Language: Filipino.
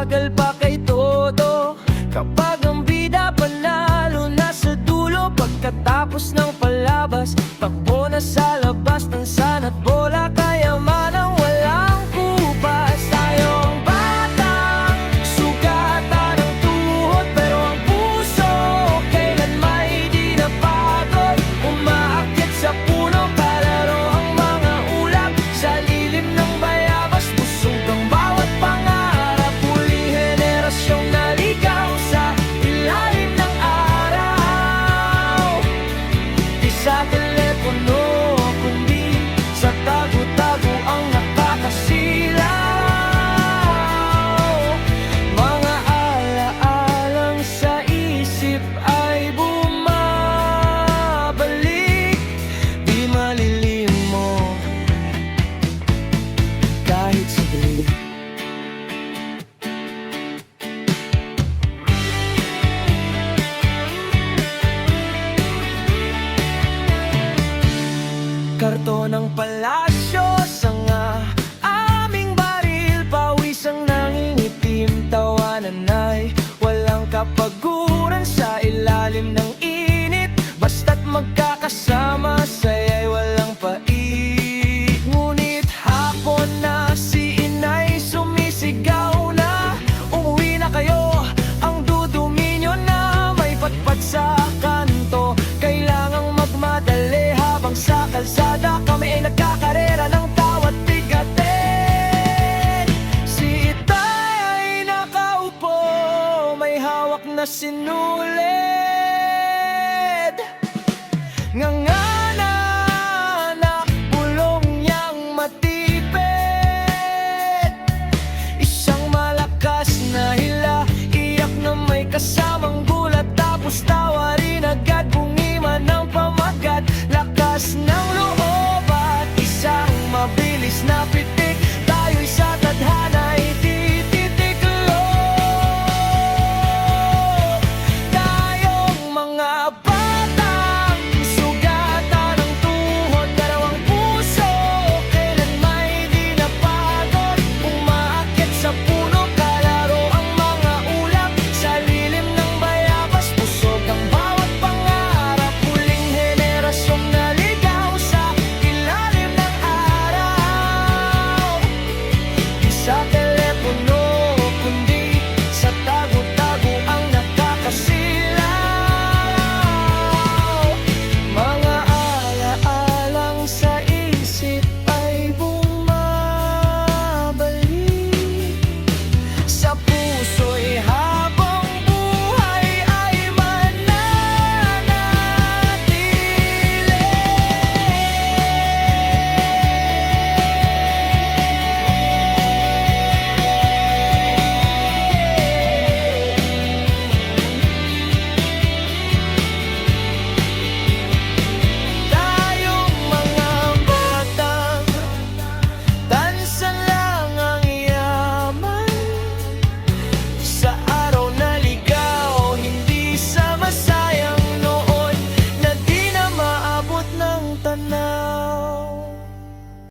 bagal pa kay todo. Kapag ang bida panalo na sa dulo, pagkatapos ng palabas, takbo na sa labas ng sana't bola. Kayaman ang walang kupas. Tayo ang batang sugatan ng tuhod, pero ang puso kailan may di napagod. Umaakyat sa puno, palaro ang mga ulap. Sa lilim ng bayabas, busog ang bawat pangarap. Huling henerasyong naligaw sa ilalim ng araw. Di sa telepono, kundi sa tago-tago ang nakakasilaw. Mga alaalang sa isip ay bumabalik. Di malilihim mo kahit saglit. Karton ng palasyo, sanga, aming baril, pawis ang nangingitim, tawanan ay walang kapaguran sa ilalim ng init. Basta't magkakasama, saya'y walang pait. Ngunit hapon na si inay sumisigaw na, umuwi na kayo, ang dudumi nyo na. May patpat sa kanto, kailangang magmadali, habang sa kalsada kami ay nagkakarera ng tawat bigatin. Si itay ay nakaupo, may hawak na sinulid.